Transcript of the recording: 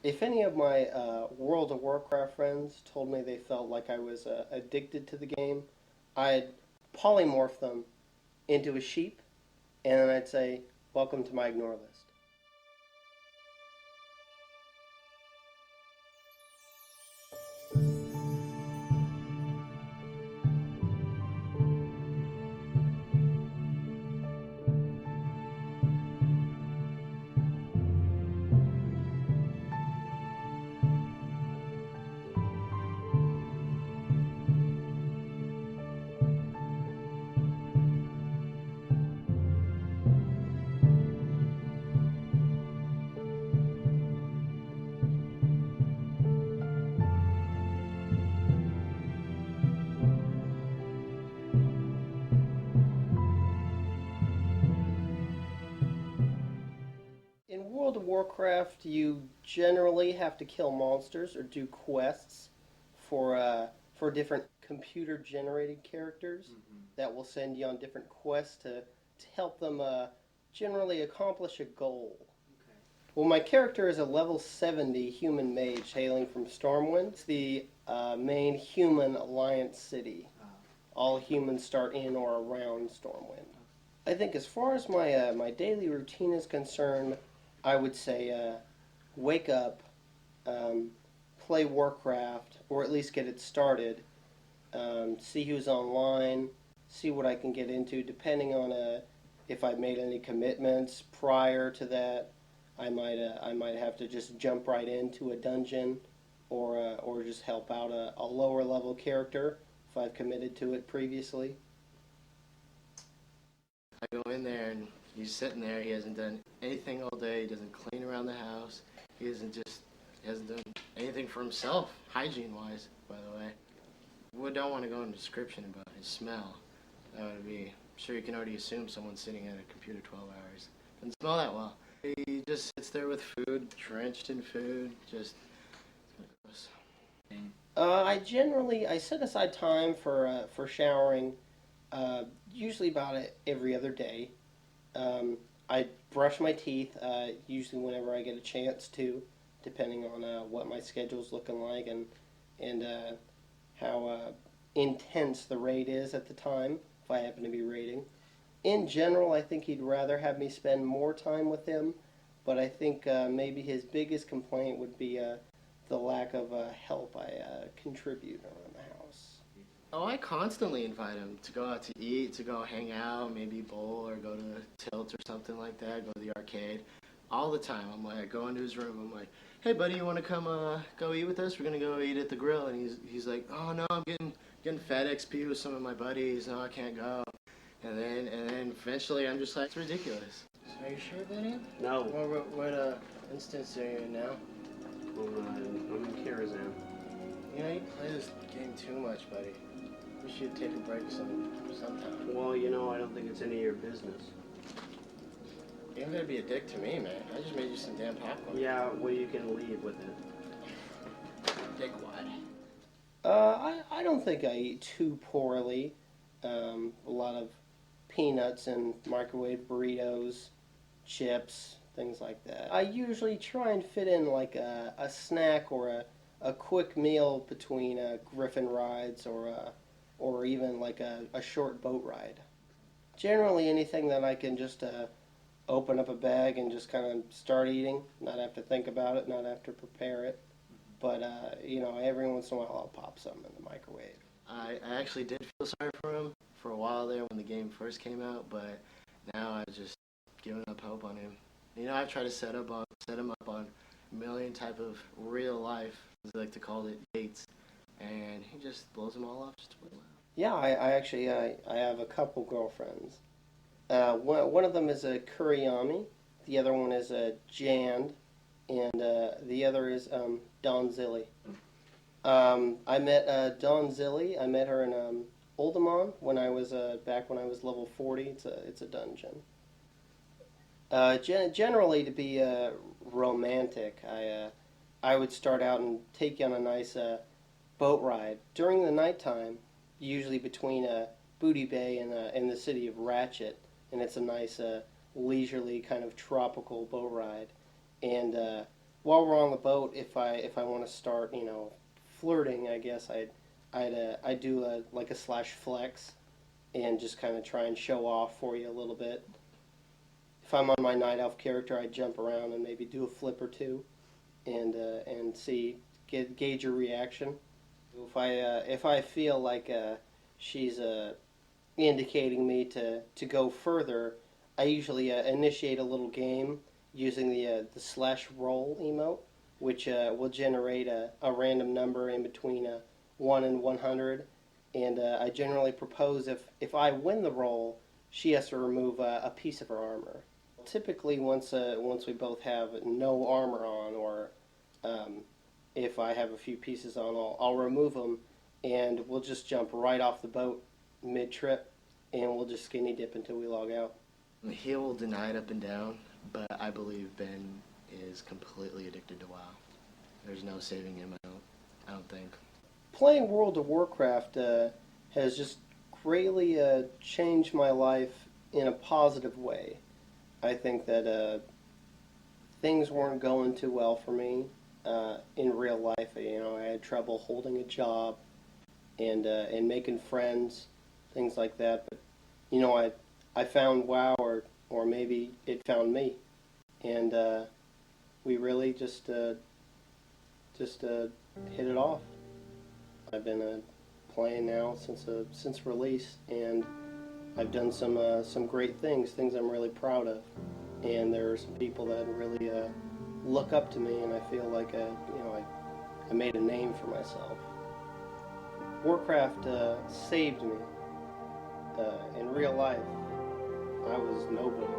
If any of my World of Warcraft friends told me they felt like I was addicted to the game, I'd polymorph them into a sheep, and then I'd say, "Welcome to my ignore list." In World of Warcraft, you generally have to kill monsters or do quests for different computer-generated characters that will send you on different quests to help them generally accomplish a goal. Well, my character is a level 70 human mage hailing from Stormwind. It's the main human alliance city. All humans start in or around Stormwind. I think as far as my daily routine is concerned, I would say wake up, play Warcraft, or at least get it started, see who's online, see what I can get into, depending on if I've made any commitments prior to that. I might have to just jump right into a dungeon, or just help out a lower level character if I've committed to it previously. I go in there and he's sitting there. He hasn't done anything all day. He doesn't clean around the house. He hasn't done anything for himself, hygiene-wise, by the way. We don't want to go into description about his smell. That would be, I'm sure you can already assume someone's sitting at a computer 12 hours. Doesn't smell that well. He just sits there with food, drenched in food, just gross. I set aside time for showering, usually about every other day. I brush my teeth usually whenever I get a chance to, depending on what my schedule's looking like and how intense the raid is at the time, if I happen to be raiding. In general, I think he'd rather have me spend more time with him, but I think maybe his biggest complaint would be the lack of help I contribute around the house. Oh, I constantly invite him to go out to eat, to go hang out, maybe bowl or go to Tilt or something like that, go to the arcade. All the time. I'm like, I go into his room, I'm like, hey buddy, you want to come go eat with us? We're going to go eat at the grill. And he's like, oh no, I'm getting Fed XP with some of my buddies. No, I can't go. And then eventually I'm just like, it's ridiculous. Are you sure, buddy? No. What instance are you in now? I'm in Karazhan. You know, you play this game too much, buddy. We should take a break sometime. Well, you know, I don't think it's any of your business. You're gonna be a dick to me, man. I just made you some damn popcorn. Yeah, well, you can leave with it. Dick what? I don't think I eat too poorly. A lot of peanuts and microwave burritos, chips, things like that. I usually try and fit in like a snack or a quick meal between griffin rides or even like a short boat ride. Generally anything that I can just open up a bag and just kind of start eating, not have to think about it, not have to prepare it. But, you know, every once in a while I'll pop something in the microwave. I actually did feel sorry for him for a while there when the game first came out, but now I've just given up hope on him. You know, I've tried to set him up on a million type of real life, as they like to call it, dates, and he just blows them all off just well. Yeah, I actually I have a couple girlfriends. One of them is a Kuriyami, the other one is a Jand, and the other is Don Zilli. I met Dawn Zilli. I met her in Oldemon when I was back when I was level 40. It's a dungeon. Generally, to be romantic, I would start out and take you on a nice boat ride during the nighttime, usually between Booty Bay and the city of Ratchet, and it's a nice leisurely kind of tropical boat ride. And while we're on the boat, if I want to start, flirting, I guess I'd do like a slash flex and just kind of try and show off for you a little bit. If I'm on my night elf character, I'd jump around and maybe do a flip or two, and gauge your reaction. If I feel like she's indicating me to go further, I usually initiate a little game using the slash roll emote, which will generate a random number in between 1 and 100. And I generally propose if I win the roll, she has to remove a piece of her armor. Typically, once we both have no armor on, or if I have a few pieces on, I'll remove them, and we'll just jump right off the boat mid-trip, and we'll just skinny dip until we log out. He will deny it up and down, but I believe Ben is completely addicted to WoW. There's no saving him, I don't think. Playing World of Warcraft has just greatly changed my life in a positive way. I think that things weren't going too well for me in real life. I had trouble holding a job and making friends, things like that. But I found WoW, or maybe it found me, and we really just hit it off. I've been playing now since release, and I've done some great things I'm really proud of, and there are some people that really look up to me, and I feel like I made a name for myself. Warcraft saved me. In real life, I was nobody.